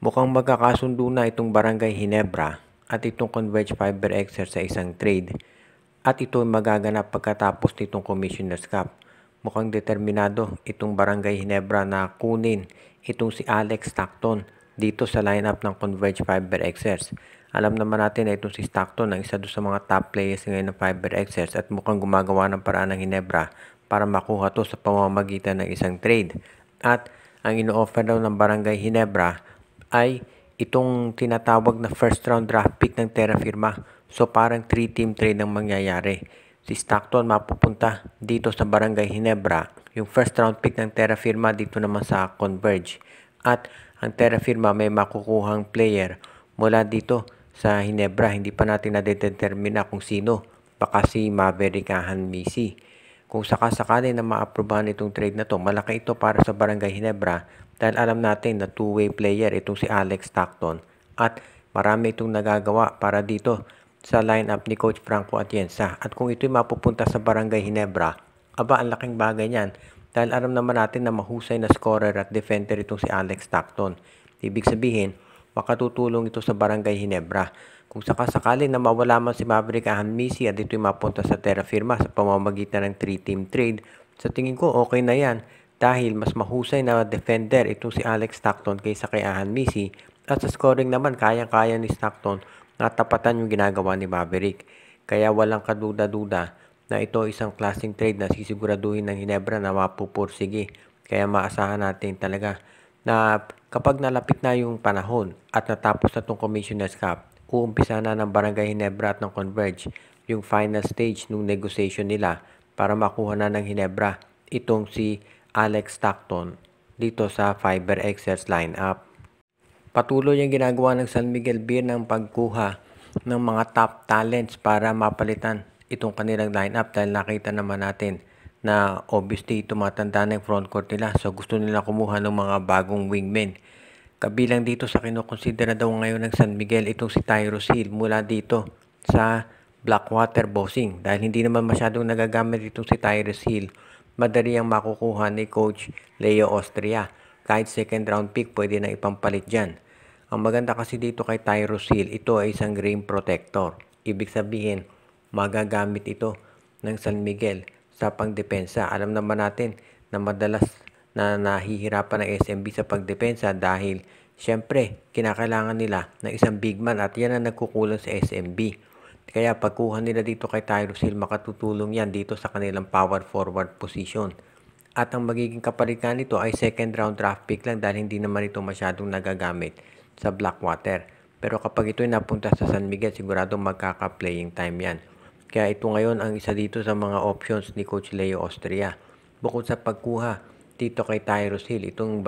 Mukhang magkakasundo na itong Barangay Ginebra at itong Converge Fiber XR sa isang trade at ito magaganap pagkatapos nitong Commissioner's Cup. Mukhang determinado itong Barangay Ginebra na kunin itong si Alex Stockton dito sa lineup ng Converge Fiber XRs. Alam naman natin na itong si Stockton ang isa doon sa mga top players ngayon ng Fiber XRs at mukhang gumagawa ng paraan ng Ginebra para makuha to sa pamamagitan ng isang trade. At ang ino-offer daw ng Barangay Ginebra ay itong tinatawag na first round draft pick ng Terra Firma. So parang 3-team trade ang mangyayari. Si Stockton mapupunta dito sa Barangay Ginebra. Yung first round pick ng Terra Firma dito naman sa Converge. At ang Terra Firma may makukuhang player mula dito sa Ginebra. Hindi pa natin na-determine kung sino. Baka si Maverick Misi. Kung sakasakali na ma-aprobahan itong trade na to, malaki ito para sa Barangay Ginebra dahil alam natin na two-way player itong si Alex Stockton at marami itong nagagawa para dito sa lineup ni Coach Franco Atienza. At kung ito'y mapupunta sa Barangay Ginebra, aba ang laking bagay niyan dahil alam naman natin na mahusay na scorer at defender itong si Alex Stockton. Ibig sabihin, makatutulong ito sa Barangay Ginebra. Kung sakasakali na mawala man si Maverick Misi at ito'y mapunta sa Terra Firma sa pamamagitan ng 3-team trade, sa tingin ko okay na yan dahil mas mahusay na defender itong si Alex Stockton kaysa kay Misi at sa scoring naman kayang-kaya ni Stockton na tapatan yung ginagawa ni Maverick. Kaya walang kaduda-duda na ito isang klaseng trade na sisiguraduhin ng Ginebra na mapupursige. Kaya maasahan natin talaga na kapag nalapit na yung panahon at natapos na itong Commissioner's Cup, uumpisa na ng Barangay Ginebra at ng Converge yung final stage ng negotiation nila para makuha na ng Ginebra itong si Alex Stockton dito sa Fiber XR's lineup. Patuloy ang ginagawa ng San Miguel Beer ng pagkuha ng mga top talents para mapalitan itong kanilang lineup dahil nakita naman natin na obviously tumatanda na yung frontcourt nila, so gusto nila kumuha ng mga bagong wingmen. Kabilang dito sa kinukonsidera daw ngayon ng San Miguel itong si Tyrus Hill mula dito sa Blackwater Bossing. Dahil hindi naman masyadong nagagamit itong si Tyrus Hill, madali ang makukuha ni Coach Leo Austria. Kahit second round pick, pwede na ipampalit dyan. Ang maganda kasi dito kay Tyrus Hill, ito ay isang rim protector. Ibig sabihin, magagamit ito ng San Miguel sa pangdepensa. Alam naman natin na madalas na nahihirapan ng SMB sa pagdepensa dahil syempre kinakailangan nila ng isang big man at yan ang nagkukulang sa SMB. Kaya pagkuha nila dito kay Tyrus Hill, makatutulong yan dito sa kanilang power forward position. At ang magiging kapalitan nito ay second round draft pick lang dahil hindi naman ito masyadong nagagamit sa Blackwater. Pero kapag ito'y napunta sa San Miguel, sigurado magkaka-playing time yan. Kaya ito ngayon ang isa dito sa mga options ni Coach Leo Austria. Bukod sa pagkuha dito kay Tyrus Hill, itong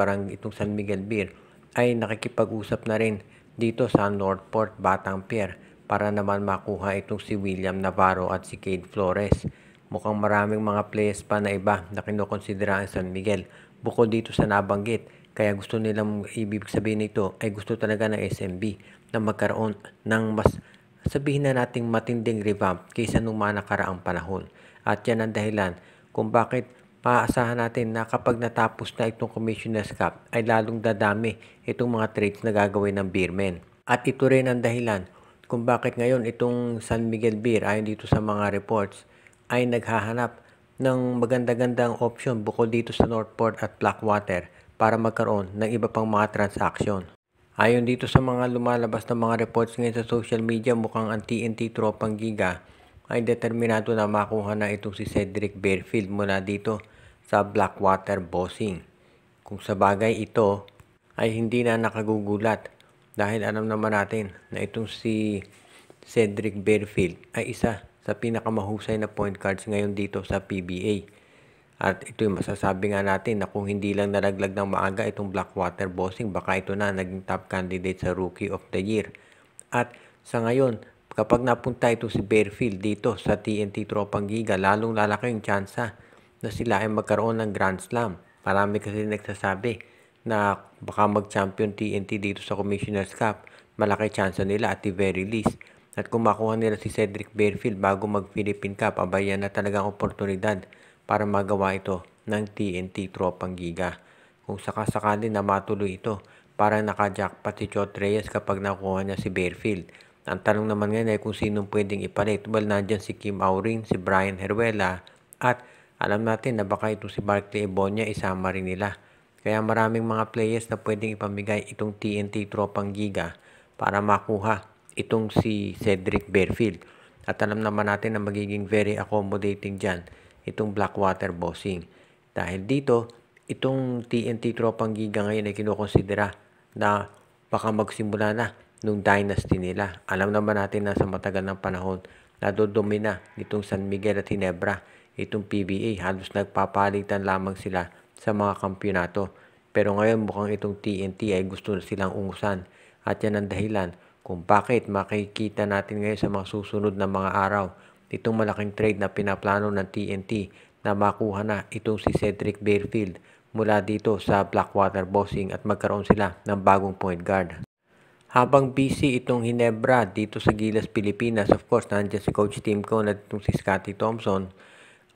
San Miguel Beer ay nakikipag-usap na rin dito sa Northport Batang Pier para naman makuha itong si William Navarro at si Cade Flores. Mukhang maraming mga players pa na iba na kinukonsidera ang San Miguel bukod dito sa nabanggit. Kaya gusto nilang, ibig sabihin nito ay gusto talaga ng SMB na magkaroon ng mas sabihin na nating matinding revamp kaysa nung mga nakaraang panahon. At yan ang dahilan kung bakit maaasahan natin na kapag natapos na itong Commissioner's Cup ay lalong dadami itong mga trades na gagawin ng Beermen. At ito rin ang dahilan kung bakit ngayon itong San Miguel Beer ayon dito sa mga reports ay naghahanap ng maganda-gandang option bukod dito sa Northport at Blackwater para magkaroon ng iba pang mga transaksyon. Ayon dito sa mga lumalabas na mga reports ngayon sa social media, mukhang ang TNT Tropang Giga ay determinado na makuha na itong si Cedric Bearfield mula dito sa Blackwater Bossing. Kung sa bagay ito ay hindi na nakagugulat dahil alam naman natin na itong si Cedric Bearfield ay isa sa pinakamahusay na point guards ngayon dito sa PBA. At ito'y masasabi nga natin na kung hindi lang nalaglag ng maaga itong Blackwater Bossing, baka ito na naging top candidate sa Rookie of the Year. At sa ngayon, kapag napunta ito si Bearfield dito sa TNT Tropang Giga, lalong lalaki yung tsansa na sila ay magkaroon ng Grand Slam. Marami kasi nagsasabi na baka mag-champion TNT dito sa Commissioner's Cup. Malaki tsansa nila at the very least. At kung makuha nila si Cedric Bearfield bago mag-Philippine Cup, abayan na talagang oportunidad para magawa ito ng TNT Tropang Giga. Kung sakasakali na matuloy ito, parang naka-jackpot si Chot Reyes kapag nakuha niya si Barefield. Ang tanong naman ngayon ay kung sinong pwedeng ipalit. Well, nandyan si Kim Aurin, si Brian Heruela, at alam natin na baka itong si Barkley Ebonia isama rin nila. Kaya maraming mga players na pwedeng ipamigay itong TNT Tropang Giga para makuha itong si Cedric Barefield. At alam naman natin na magiging very accommodating dyan itong Blackwater Bossing. Dahil dito, itong TNT Tropang Giga ngayon ay kinukonsidera na baka magsimula na nung dynasty nila. Alam naman natin na sa matagal ng panahon, nadodumi na itong San Miguel at Ginebra, itong PBA. Halos nagpapalitan lamang sila sa mga kampyonato. Pero ngayon mukhang itong TNT ay gusto na silang ungusan. At yan ang dahilan kung bakit makikita natin ngayon sa mga susunod na mga araw itong malaking trade na pinaplano ng TNT na makuha na itong si Cedric Barefield mula dito sa Blackwater Bossing at magkaroon sila ng bagong point guard. Habang busy itong Ginebra dito sa Gilas, Pilipinas, of course, nandiyan si Coach Tim Cone at itong si Scotty Thompson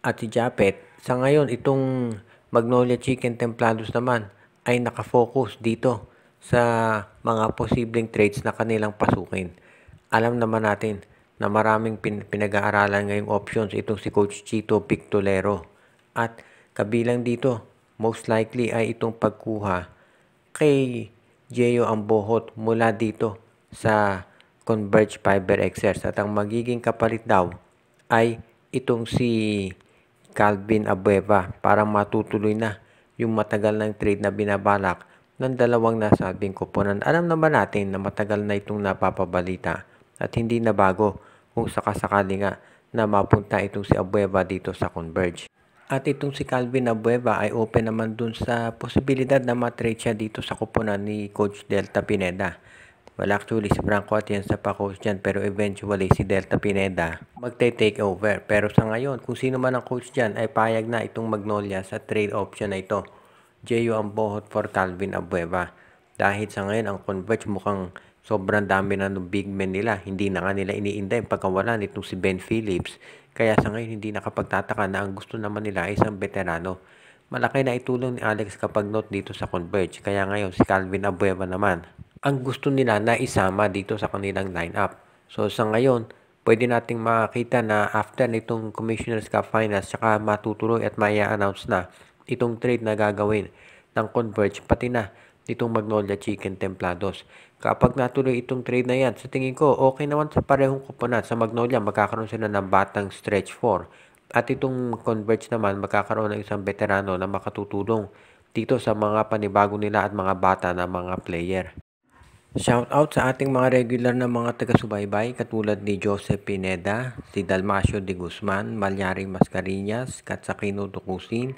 at si Japet. Sa ngayon, itong Magnolia Chicken Templados naman ay nakafocus dito sa mga posibleng trades na kanilang pasukin. Alam naman natin na maraming pinag-aaralan ngayong options itong si Coach Chito Pictolero. At kabilang dito, most likely ay itong pagkuha kay Gio Ambohot mula dito sa Converge Fiber Exers. At ang magiging kapalit daw ay itong si Calvin Abueva para matutuloy na yung matagal ng trade na binabalak ng dalawang nasabing koponan. Alam naman natin na matagal na itong napapabalita at hindi na bago kung sakasakali nga na mapunta itong si Abueva dito sa Converge. At itong si Calvin Abueva ay open naman dun sa posibilidad na matrade siya dito sa koponan ni Coach Delta Pineda. Well, actually, si Franco Atienza pa coach dyan, pero eventually si Delta Pineda magte-take over. Pero sa ngayon, kung sino man ang coach dyan, ay payag na itong Magnolia sa trade option na ito. Gio Ambohot for Calvin Abueva. Dahil sa ngayon, ang Converge mukhang sobrang dami na ng big men nila. Hindi na nga nila iniinda yung pagkawalan itong si Ben Phillips. Kaya sa ngayon, hindi nakapagtataka na ang gusto naman nila ay isang veterano. Malaki na itulong ni Alex Capagnot dito sa Converge. Kaya ngayon, si Calvin Abueva naman ang gusto nila na isama dito sa kanilang lineup. So sa ngayon, pwede nating makita na after nitong Commissioner's Cup Finals, saka matutuloy at maya-announce na itong trade na gagawin ng Converge, pati na itong Magnolia Chicken Templados. Kapag natuloy itong trade na yan, sa tingin ko, okay naman sa parehong koponan. Sa Magnolia, magkakaroon sila ng batang stretch 4. At itong Converge naman, magkakaroon ng isang veterano na makatutulong dito sa mga panibago nila at mga bata na mga player. Shout out sa ating mga regular na mga taga-subaybay katulad ni Joseph Pineda, si Dalmacio de Guzman, Malyari Mascarillas, Katsakino Tukusin,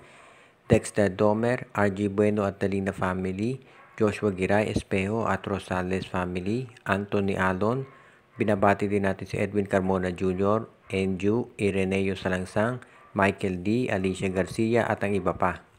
Dexter Domer, RG Bueno at Dalina family, Joshua Giray Espejo at Rosales family, Anthony Alon, binabati din natin si Edwin Carmona Jr., Enju, Ireneo Salangsang, Michael D., Alicia Garcia at ang iba pa.